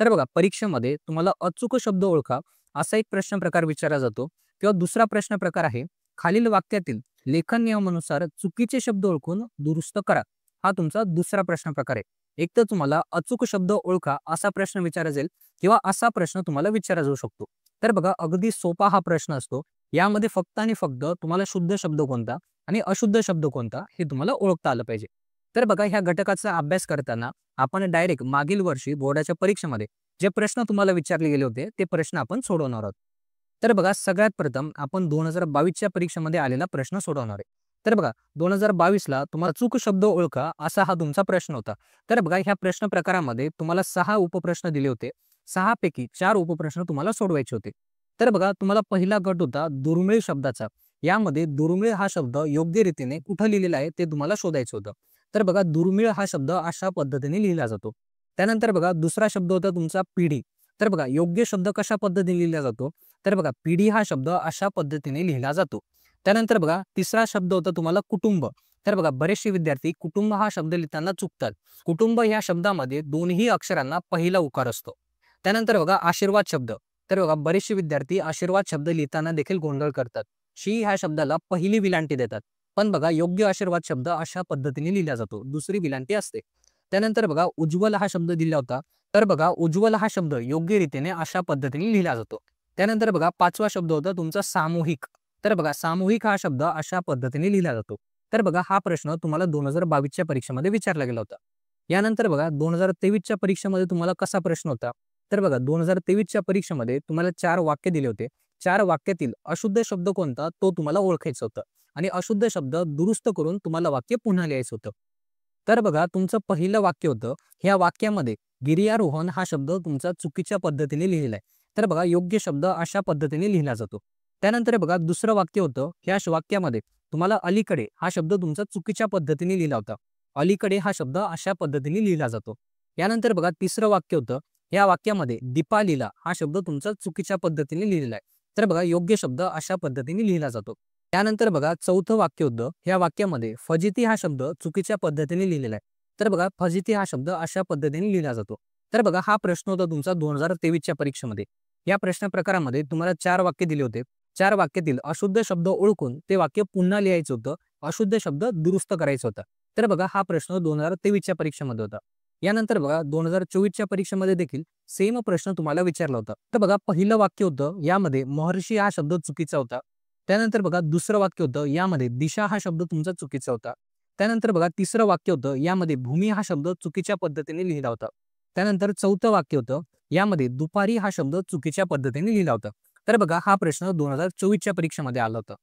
तर बघा परीक्षेमध्ये तुम्हाला अचूक शब्द ओळखा असा एक प्रश्न प्रकार विचारला जातो किंवा दुसरा प्रश्न प्रकार आहे खालील वाक्यातील लेखन नियमानुसार चुकीचे शब्द ओळखून दुरुस्त करा. हा तुमचा दुसरा प्रश्न प्रकार आहे. एक तर तुम्हाला अचूक शब्द ओळखा असा प्रश्न विचारला जाईल किंवा असा प्रश्न तुम्हाला विचारला जाऊ शकतो. तर बघा अगदी सोपा हा प्रश्न असतो. यामध्ये फक्त आणि फक्त तुम्हाला शुद्ध शब्द कोणता आणि अशुद्ध शब्द कोणता हे तुम्हाला ओळखता आलं पाहिजे. तर बघा ह्या घटकाचा अभ्यास करताना आपण डायरेक्ट मागील वर्षी बोर्डाच्या परीक्षेमध्ये जे प्रश्न तुम्हाला विचारले गेले होते ते प्रश्न आपण सोडवणार आहोत. तर बघा सगळ्यात प्रथम आपण 2022च्या परीक्षेमध्ये आलेला प्रश्न सोडवणार आहे. तर बघा 2022ला तुम्हाला चूक शब्द ओळखा असा हा तुमचा प्रश्न होता. तर बघा ह्या प्रश्न प्रकारामध्ये तुम्हाला 6 उपप्रश्न दिले होते. 6 पैकी 4 उपप्रश्न तुम्हाला सोडवायचे होते. तर बघा तुम्हाला पहिला गट होता दुर्मिळ शब्दाचा. यामध्ये दुर्मिळ हा शब्द योग्य रीतीने कुठं लिहिलेला आहे ते तुम्हाला शोधायचं होतं. तर बघा दुर्मिळ हा शब्द अशा पद्धतीने लिहिला जातो. त्यानंतर बघा दुसरा शब्द होता तुमचा पिढी. तर बघा योग्य शब्द कशा पद्धतीने लिहिला जातो? तर बघा पिढी हा शब्द अशा पद्धतीने लिहिला जातो. त्यानंतर बघा तिसरा शब्द होता तुम्हाला कुटुंब. तर बघा बरेचसे विद्यार्थी कुटुंब हा शब्द लिहिताना चुकतात. कुटुंब या शब्दामध्ये दोन्ही अक्षरांना पहिला उकार असतो. त्यानंतर बघा आशीर्वाद शब्द. तर बघा बरेचसे विद्यार्थी आशीर्वाद शब्द लिहिताना देखील गोंधळ करतात. शी ह्या शब्दाला पहिली विलांटी देतात. पण बघा योग्य आशीर्वाद शब्द अशा पद्धतीने लिहिला जातो. दुसरी विलांटी असते. त्यानंतर बघा उज्ज्वल हा शब्द दिला होता. तर बघा उज्ज्वल हा शब्द योग्य रीतीने अशा पद्धतीने लिहिला जातो. त्यानंतर बघा 5वा शब्द होता तुमचा सामूहिक. तर बघा सामूहिक हा शब्द अशा पद्धतीने लिहिला जातो. तर बघा हा प्रश्न तुम्हाला 2022च्या परीक्षेमध्ये विचारला गेला होता. यानंतर बघा 2023च्या परीक्षेमध्ये तुम्हाला कसा प्रश्न होता? तर बघा 2023च्या परीक्षेमध्ये तुम्हाला 4 वाक्य दिले होते. 4 वाक्यातील अशुद्ध शब्द कोणता तो तुम्हाला ओळखायचं होतं आणि अशुद्ध शब्द दुरुस्त करून तुम्हाला वाक्य पुन्हा लिहायचं होतं. तर बघा तुमचं पहिलं वाक्य होतं. ह्या वाक्यामध्ये गिर्यारोहण हा शब्द तुमचा चुकीच्या पद्धतीने लिहिला आहे. तर बघा योग्य शब्द अशा पद्धतीने लिहिला जातो. त्यानंतर बघा दुसरं वाक्य होतं. ह्या वाक्यामध्ये तुम्हाला अलीकडे हा शब्द तुमचा चुकीच्या पद्धतीने लिहिला होता. अलीकडे हा शब्द अशा पद्धतीने लिहिला जातो. यानंतर बघा तिसरं वाक्य होतं. या वाक्यामध्ये दीपालीला हा शब्द तुमचा चुकीच्या पद्धतीने लिहिलेला आहे. तर बघा योग्य शब्द अशा पद्धतीने लिहिला जातो. त्यानंतर बघा चौथं वाक्य होतं. ह्या वाक्यामध्ये फजिती हा शब्द चुकीच्या पद्धतीने लिहिलेला आहे. तर बघा फजिती हा शब्द अशा पद्धतीने लिहिला जातो. तर बघा हा प्रश्न होता तुमचा 2023च्या परीक्षेमध्ये. या प्रश्न प्रकारामध्ये तुम्हाला 4 वाक्य दिले होते. 4 वाक्यातील अशुद्ध शब्द ओळखून ते वाक्य पुन्हा लिहायचं होतं. अशुद्ध शब्द दुरुस्त करायचा होता. तर बघा हा प्रश्न 2023च्या परीक्षेमध्ये होता. यानंतर बघा 2024च्या परीक्षेमध्ये देखील सेम प्रश्न तुम्हाला विचारला होता. तर बघा पहिलं वाक्य होतं यामध्ये महर्षी हा शब्द चुकीचा होता. त्यानंतर बघा दुसरं वाक्य होतं यामध्ये दिशा हा शब्द तुमचा चुकीचा होता. त्यानंतर बघा तिसरं वाक्य होतं यामध्ये भूमी हा शब्द चुकीच्या पद्धतीने लिहिला होता. त्यानंतर चौथं वाक्य होतं यामध्ये दुपारी हा शब्द चुकीच्या पद्धतीने लिहिला होता. तर बघा हा प्रश्न 2024च्या परीक्षेमध्ये आला होता.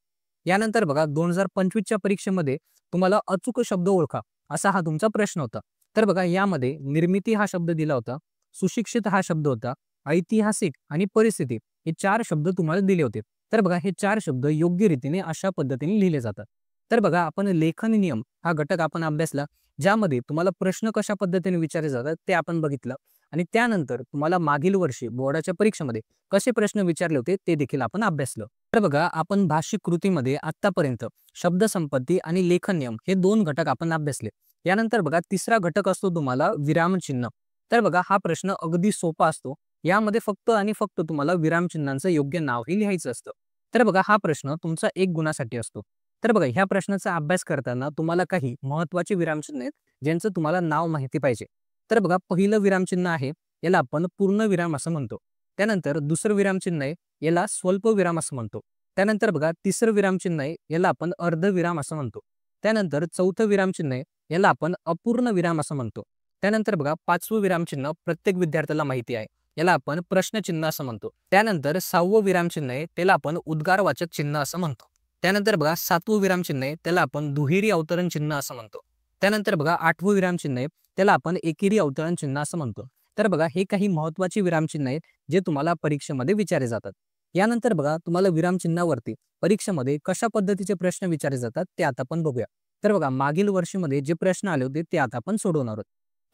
यानंतर बघा 2025च्या परीक्षेमध्ये तुम्हाला अचूक शब्द ओळखा असा हा तुमचा प्रश्न होता. तर बघा यामध्ये निर्मिती हा शब्द दिला होता. सुशिक्षित हा शब्द होता. ऐतिहासिक आणि परिस्थिती हे 4 शब्द तुम्हाला दिले होते. तर बघा हे 4 शब्द योग्य रीतीने अशा पद्धतीने लिहिले जातात. तर बघा आपण लेखन नियम हा घटक आपण अभ्यासला, ज्यामध्ये तुम्हाला प्रश्न कशा पद्धतीने विचारले जातात ते आपण बघितलं आणि त्यानंतर तुम्हाला मागील वर्षी बोर्डाच्या परीक्षेमध्ये कसे प्रश्न विचारले होते ते देखील आपण अभ्यासलं. तर बघा आपण भाषिक कृतीमध्ये आतापर्यंत शब्द संपत्ती आणि लेखन नियम हे 2 घटक आपण अभ्यासले. यानंतर बघा तिसरा घटक असतो तुम्हाला विरामचिन्ह. तर बघा हा प्रश्न अगदी सोपा असतो. यामध्ये फक्त आणि फक्त तुम्हाला विरामचिन्हांचं योग्य नावही लिहायचं असतं. तर बघा हा प्रश्न तुमचा 1 गुणासाठी असतो. तर बघा ह्या प्रश्नाचा अभ्यास करताना तुम्हाला काही महत्त्वाचे विरामचिन्ह आहेत ज्यांचं तुम्हाला नाव माहिती पाहिजे. तर बघा पहिलं विरामचिन्ह आहे याला आपण पूर्ण विराम असं म्हणतो. त्यानंतर दुसरं विरामचिन्ह आहे याला स्वल्प विराम असं म्हणतो. त्यानंतर बघा तिसरं विरामचिन्ह आहे याला आपण अर्धविराम असं म्हणतो. त्यानंतर चौथं विरामचिन्ह आहे याला आपण अपूर्ण विराम असं म्हणतो. त्यानंतर बघा 5वं विरामचिन्ह प्रत्येक विद्यार्थ्याला माहिती आहे, याला आपण प्रश्नचिन्ह असं म्हणतो. त्यानंतर 6वं विरामचिन्ह आहे त्याला आपण उद्गारवाचक चिन्ह असं म्हणतो. त्यानंतर बघा 7वं विरामचिन्ह आहे त्याला आपण दुहेरी अवतरण चिन्ह असं म्हणतो. त्यानंतर बघा 8वं विरामचिन्ह आहे, त्याला आपण एकेरी अवतरण चिन्ह असं म्हणतो. तर बघा हे काही महत्त्वाची विरामचिन्ह आहेत, जे तुम्हाला परीक्षेमध्ये विचारले जातात. यानंतर बघा तुम्हाला विरामचिन्हावरती परीक्षेमध्ये कशा पद्धतीचे प्रश्न विचारले जातात ते आता आपण बघूया. तर बघा मागील वर्षीमध्ये जे प्रश्न आले होते ते आता आपण सोडवणार आहोत.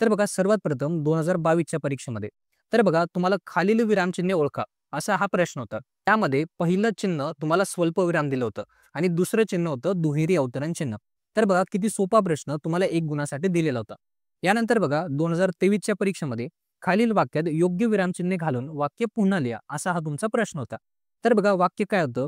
तर बघा सर्वात प्रथम 2022च्या परीक्षेमध्ये तर बघा तुम्हाला खालील विरामचिन्हे ओळखा असा हा प्रश्न होता. त्यामध्ये पहिलं चिन्ह तुम्हाला स्वल्पविराम दिलं होतं आणि दुसरं चिन्ह होतं दुहेरी अवतरण चिन्ह. तर बघा किती सोपा प्रश्न तुम्हाला 1 गुणासाठी दिलेला होता. यानंतर बघा 2023च्या परीक्षेमध्ये खालील वाक्यात योग्य विरामचिन्हे घालून वाक्य पुन्हा लिहा असा हा तुमचा प्रश्न होता. तर बघा वाक्य काय होतं,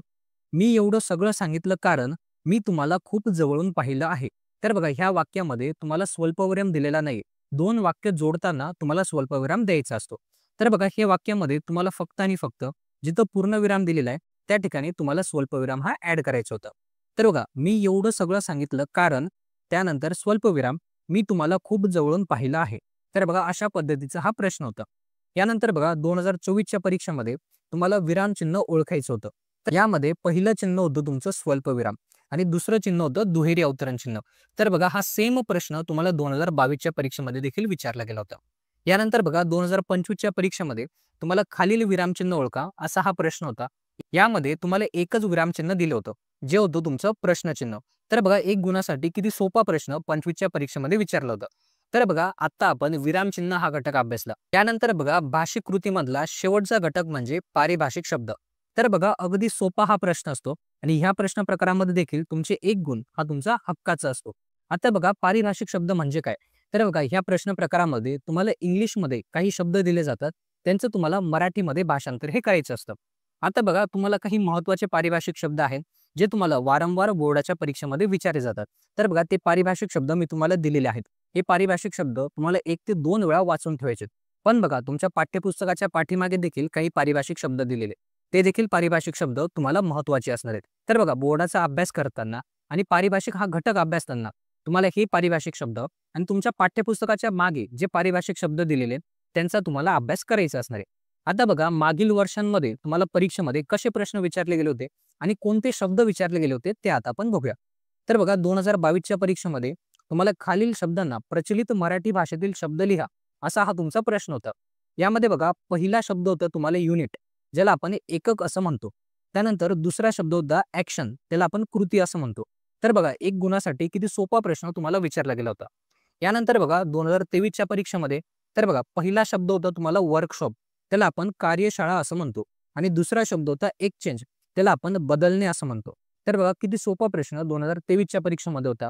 मी एवढं सगळं सांगितलं कारण मी तुम्हाला खूप जवळून पाहिलं आहे. तर बघा ह्या वाक्यामध्ये तुम्हाला स्वल्पविराम दिलेला नाही. 2 वाक्य जोडताना तुम्हाला स्वल्पविराम द्यायचा असतो. तर बघा हे वाक्यामध्ये तुम्हाला फक्त आणि फक्त जिथं पूर्णविराम दिलेला आहे त्या ठिकाणी तुम्हाला स्वल्पविराम हा ऍड करायचा होता. तर बघा मी एवढं सगळं सांगितलं कारण त्यानंतर स्वल्पविराम मी तुम्हाला खूप जवळून पाहिलं आहे. तर बघा अशा पद्धतीचा हा प्रश्न होता. यानंतर बघा 2024च्या परीक्षेमध्ये तुम्हाला विरामचिन्ह ओळखायचं होतं. तर यामध्ये पहिलं चिन्ह होतं तुमचं स्वल्पविराम आणि दुसरं चिन्ह होतं दुहेरी अवतरण चिन्ह. तर बघा हा सेम प्रश्न तुम्हाला 2022च्या परीक्षेमध्ये देखील विचारला गेला होता. यानंतर बघा 2025च्या परीक्षेमध्ये तुम्हाला खालील विरामचिन्ह ओळखा असा हा प्रश्न होता. यामध्ये तुम्हाला एकच विरामचिन्ह दिलं होतं, जे होतं तुमचं प्रश्नचिन्ह. तर बघा 1 गुणासाठी किती सोपा प्रश्न 25च्या परीक्षेमध्ये विचारला होता. तर बघा आता आपण विरामचिन्ह हा घटक अभ्यासला. त्यानंतर बघा भाषिक कृतीमधला शेवटचा घटक म्हणजे पारिभाषिक शब्द. तर बघा अगदी सोपा हा प्रश्न असतो आणि ह्या प्रश्न प्रकारामध्ये देखील तुमचे 1 गुण हा तुमचा हक्काचा असतो. आता बघा पारिभाषिक शब्द म्हणजे काय? तर बघा ह्या प्रश्न प्रकारामध्ये तुम्हाला इंग्लिशमध्ये काही शब्द दिले जातात, त्यांचं तुम्हाला मराठीमध्ये भाषांतर हे करायचं असतं. आता बघा तुम्हाला काही महत्त्वाचे पारिभाषिक शब्द आहेत, जे तुम्हाला वारंवार बोर्डाच्या परीक्षेमध्ये विचारले जातात. तर बघा ते पारिभाषिक शब्द मी तुम्हाला दिलेले आहेत. हे पारिभाषिक शब्द तुम्हाला 1 ते 2 वेळा वाचून ठेवायचे. पण बघा तुमच्या पाठ्यपुस्तकाच्या पाठीमागे देखील काही पारिभाषिक शब्द दिलेले. ते देखील पारिभाषिक शब्द तुम्हाला महत्त्वाचे असणार आहेत. तर बघा बोर्डाचा अभ्यास करताना आणि पारिभाषिक हा घटक अभ्यासताना तुम्हाला हे पारिभाषिक शब्द आणि तुमच्या पाठ्यपुस्तकाच्या मागे जे पारिभाषिक शब्द दिलेले त्यांचा तुम्हाला अभ्यास करायचा असणार आहे. आता बघा मागील वर्षांमध्ये तुम्हाला परीक्षेमध्ये कसे प्रश्न विचारले गेले होते आणि कोणते शब्द विचारले गेले होते ते आता आपण बघूया. तर बघा 2022च्या परीक्षेमध्ये तुम्हाला खालील शब्दांना प्रचलित मराठी भाषेतील शब्द लिहा असा हा तुमचा प्रश्न होता. यामध्ये बघा पहिला शब्द होता तुम्हाला युनिट, ज्याला आपण एकक असं म्हणतो. त्यानंतर दुसरा शब्द होता ऍक्शन, त्याला आपण कृती असं म्हणतो. तर बघा 1 गुणासाठी किती सोपा प्रश्न तुम्हाला विचारला गेला होता. यानंतर बघा 2023च्या परीक्षेमध्ये तर बघा पहिला शब्द होता तुम्हाला वर्कशॉप, त्याला आपण कार्यशाळा असं म्हणतो आणि दुसरा शब्द होता एक्सचेंज, त्याला आपण बदलणे असं म्हणतो. तर बघा किती सोपा प्रश्न 2023च्या परीक्षेमध्ये होता.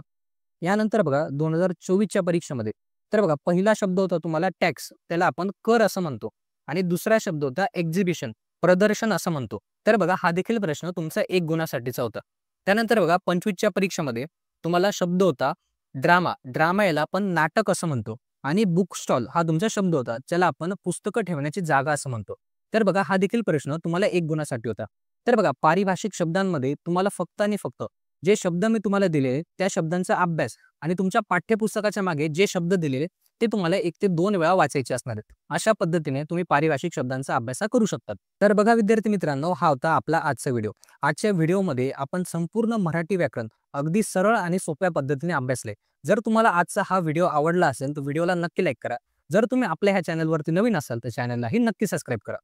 यानंतर बघा 2024च्या परीक्षेमध्ये तर बघा पहिला शब्द होता तुम्हाला टॅक्स, त्याला आपण कर असं म्हणतो आणि दुसरा शब्द होता एक्झिबिशन, प्रदर्शन असं म्हणतो. तर बघा हा देखील प्रश्न तुमचा 1 गुणासाठीचा होता. त्यानंतर बघा 25च्या परीक्षेमध्ये तुम्हाला शब्द होता ड्रामा, ड्रामा याला आपण नाटक असं म्हणतो आणि बुक स्टॉल हा तुमचा शब्द होता, ज्याला आपण पुस्तकं ठेवण्याची जागा असं म्हणतो. तर बघा हा देखील प्रश्न तुम्हाला 1 गुणासाठी होता. तर बघा पारिभाषिक शब्दांमध्ये तुम्हाला फक्त आणि फक्त जे शब्द मी तुम्हाला दिले त्या शब्दांचा अभ्यास आणि तुमच्या पाठ्यपुस्तकाच्या मागे जे शब्द दिलेले ते तुम्हाला 1 ते 2 वेळा वाचायचे असणार आहेत. अशा पद्धतीने तुम्ही पारिभाषिक शब्दांचा अभ्यास करू शकतात. तर बघा विद्यार्थी मित्रांनो, हा होता आपला आजचा व्हिडिओ. आजच्या व्हिडिओमध्ये आपण संपूर्ण मराठी व्याकरण अगदी सरळ आणि सोप्या पद्धतीने अभ्यासले. जर तुम्हाला आजचा हा व्हिडिओ आवडला असेल तर व्हिडिओला नक्की लाईक करा. जर तुम्ही आपल्या ह्या चॅनलवरती नवीन असाल तर चॅनललाही नक्की सबस्क्राईब करा.